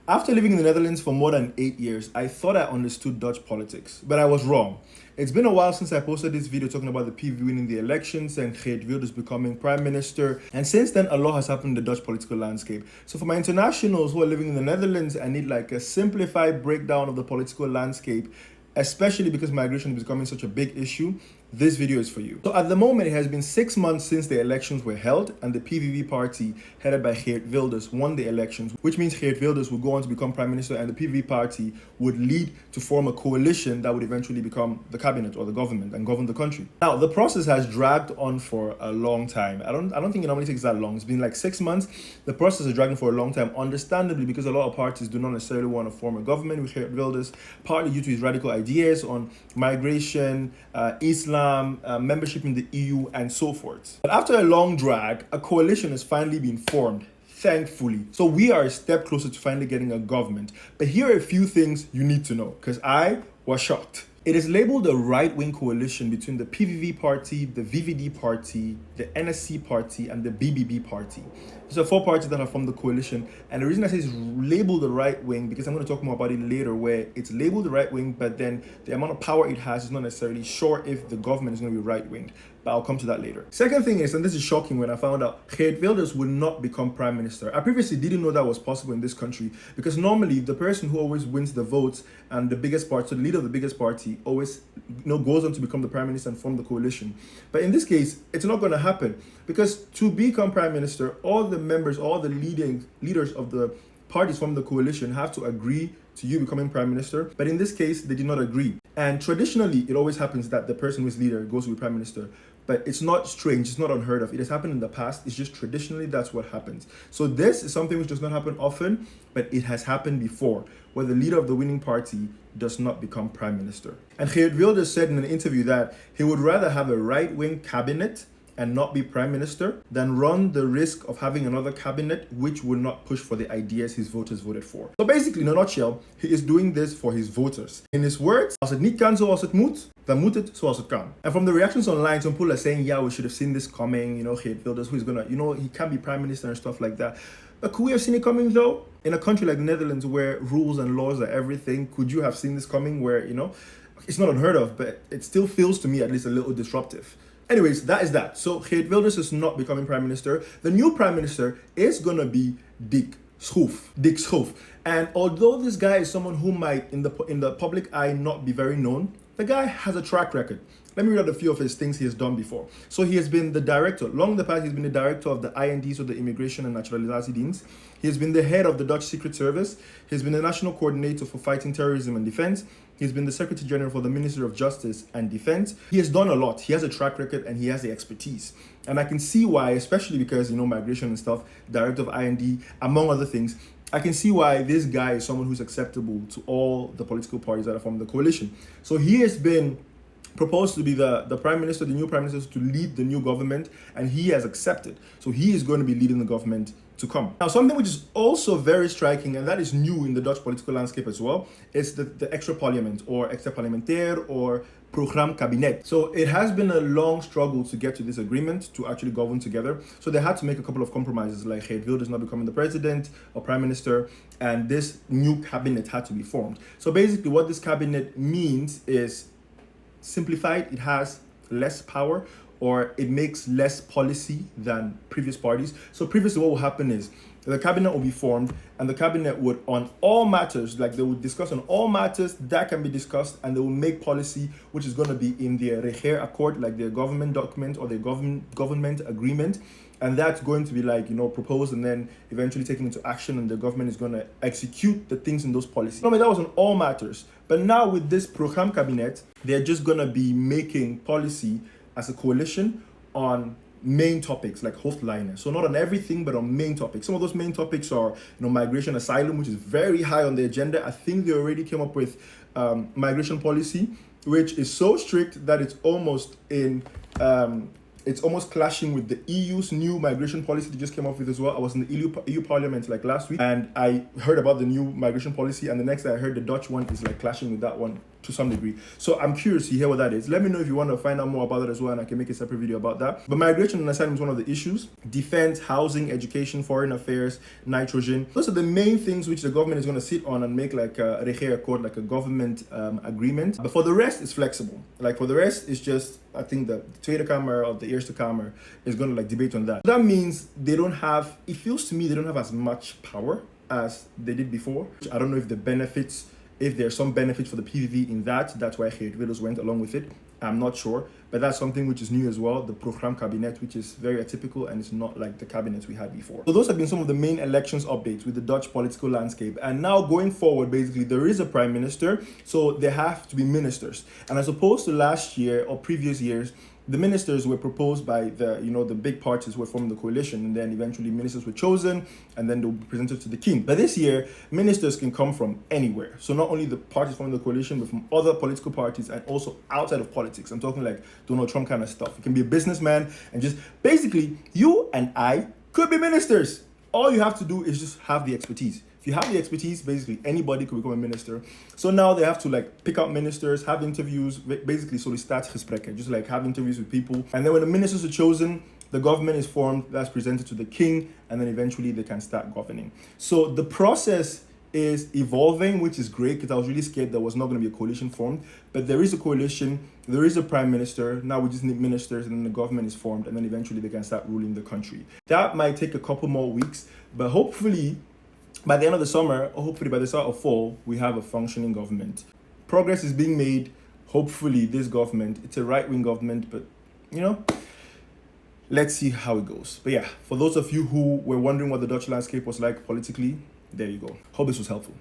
After living in the Netherlands for more than 8 years, I thought I understood Dutch politics, but I was wrong. It's been a while since I posted this video talking about the PV winning the elections and Geert Wilders becoming prime minister, and since then a lot has happened in the Dutch political landscape. So for my internationals who are living in the Netherlands and need like a simplified breakdown of the political landscape, especially because migration is becoming such a big issue, this video is for you. So at the moment, it has been 6 months since the elections were held and the PVV party headed by Geert Wilders won the elections, which means Geert Wilders would go on to become prime minister and the PVV party would lead to form a coalition that would eventually become the cabinet or the government and govern the country. Now, the process has dragged on for a long time. I don't think it normally takes that long. It's been like 6 months. The process is dragging for a long time, understandably, because a lot of parties do not necessarily want to form a government with Geert Wilders, partly due to his radical ideas on migration, Islam, membership in the EU, and so forth. But after a long drag, a coalition has finally been formed, thankfully. So we are a step closer to finally getting a government. But here are a few things you need to know, because I was shocked. It is labeled a right-wing coalition between the PVV party, the VVD party, the NSC party, and the BBB party. These are 4 parties that have formed the coalition. And the reason I say it's labeled the right wing, because I'm going to talk more about it later, where it's labeled the right wing, but then the amount of power it has is not necessarily sure if the government is going to be right-winged. But I'll come to that later. Second thing is, and this is shocking when I found out, Geert Wilders would not become prime minister. I previously didn't know that was possible in this country, because normally the person who always wins the votes and the biggest party, so the leader of the biggest party, always goes on to become the prime minister and form the coalition. But in this case, it's not going to happen, because to become prime minister, all the members, all the leaders of the parties from the coalition have to agree to you becoming prime minister. But in this case, they did not agree. And traditionally, it always happens that the person who is leader goes to be prime minister. But it's not strange, it's not unheard of. It has happened in the past, it's just traditionally that's what happens. So this is something which does not happen often, but it has happened before, where the leader of the winning party does not become prime minister. And Geert Wilders said in an interview that he would rather have a right-wing cabinet and not be prime minister than run the risk of having another cabinet which would not push for the ideas his voters voted for. So basically, in a nutshell, he is doing this for his voters. In his words, als het niet kan zoals het moet, dan moet het zoals het kan. And from the reactions online, some people are saying, yeah, we should have seen this coming, Geert Wilders, who's gonna, he can't be prime minister and stuff like that. But could we have seen it coming though? In a country like the Netherlands where rules and laws are everything, could you have seen this coming where, it's not unheard of, but it still feels to me at least a little disruptive. Anyways, that is that. So Geert Wilders is not becoming prime minister. The new prime minister is gonna be Dick Schoof. And although this guy is someone who might in the public eye not be very known, the guy has a track record. Let me read out a few of his things he has done before. So he has been the director, long in the past, he's been the director of the IND, so the Immigration and Naturalisatiedienst. He has been the head of the Dutch Secret Service. He's been the national coordinator for fighting terrorism and defense. He's been the Secretary General for the Ministry of Justice and Defense. He has done a lot. He has a track record and he has the expertise. And I can see why, especially because, migration and stuff, director of IND, among other things, I can see why this guy is someone who's acceptable to all the political parties that are from the coalition. So he has been proposed to be the prime minister, the new prime minister, to lead the new government, and he has accepted. So he is going to be leading the government to come. Now, something which is also very striking, and that is new in the Dutch political landscape as well, is the extra parliament, or extra parlementair, or program kabinet. So it has been a long struggle to get to this agreement to actually govern together. So they had to make a couple of compromises, like Geert Wilders not becoming the president or prime minister, and this new cabinet had to be formed. So basically what this cabinet means is, simplified, it has less power, or it makes less policy than previous parties. So previously what will happen is the cabinet will be formed, and the cabinet would, on all matters, like they would discuss on all matters that can be discussed, and they will make policy which is going to be in their regeerakkoord, like their government document or their government agreement. And that's going to be proposed and then eventually taken into action, and the government is going to execute the things in those policies. That was on all matters. But now with this program cabinet, they're just going to be making policy as a coalition on main topics like hoofdlijnen. So not on everything, but on main topics. Some of those main topics are, migration, asylum, which is very high on the agenda. I think they already came up with migration policy, which is so strict that it's almost in it's almost clashing with the EU's new migration policy they just came up with as well. I was in the EU Parliament like last week, and I heard about the new migration policy, and the next day I heard the Dutch one is like clashing with that one to some degree. So I'm curious to hear what that is. Let me know if you want to find out more about that as well, and I can make a separate video about that. But migration and asylum is one of the issues. Defense, housing, education, foreign affairs, nitrogen. Those are the main things which the government is going to sit on and make like a regeerakkoord, like a government agreement. But for the rest, it's flexible. Like for the rest, it's just, I think the Tweede Kamer or the Eerste Kamer is going to like debate on that. That means they don't have, it feels to me they don't have as much power as they did before. I don't know if the benefits, if there's some benefits for the PVV in that, that's why Geert Wilders went along with it. I'm not sure, but that's something which is new as well, the Program Cabinet, which is very atypical and it's not like the cabinets we had before. So those have been some of the main elections updates with the Dutch political landscape. And now going forward, basically, there is a prime minister, so there have to be ministers. And as opposed to last year or previous years, the ministers were proposed by the, the big parties who were forming the coalition, and then eventually ministers were chosen, and then they will be presented to the king. But this year, ministers can come from anywhere. So not only the parties forming the coalition, but from other political parties and also outside of politics. I'm talking like Donald Trump kind of stuff. You can be a businessman and just basically you and I could be ministers. All you have to do is just have the expertise. If you have the expertise, basically anybody could become a minister. So now they have to like pick out ministers, have interviews, basically sollicitatiegesprekken, just like have interviews with people. And then when the ministers are chosen, the government is formed, that's presented to the king, and then eventually they can start governing. So the process is evolving, which is great, because I was really scared there was not going to be a coalition formed. But there is a coalition, there is a prime minister, now we just need ministers, and then the government is formed, and then eventually they can start ruling the country. That might take a couple more weeks, but hopefully by the end of the summer, or hopefully by the start of fall, we have a functioning government. Progress is being made. Hopefully this government, it's a right-wing government, but let's see how it goes. But yeah, for those of you who were wondering what the Dutch landscape was like politically, there you go. Hope this was helpful.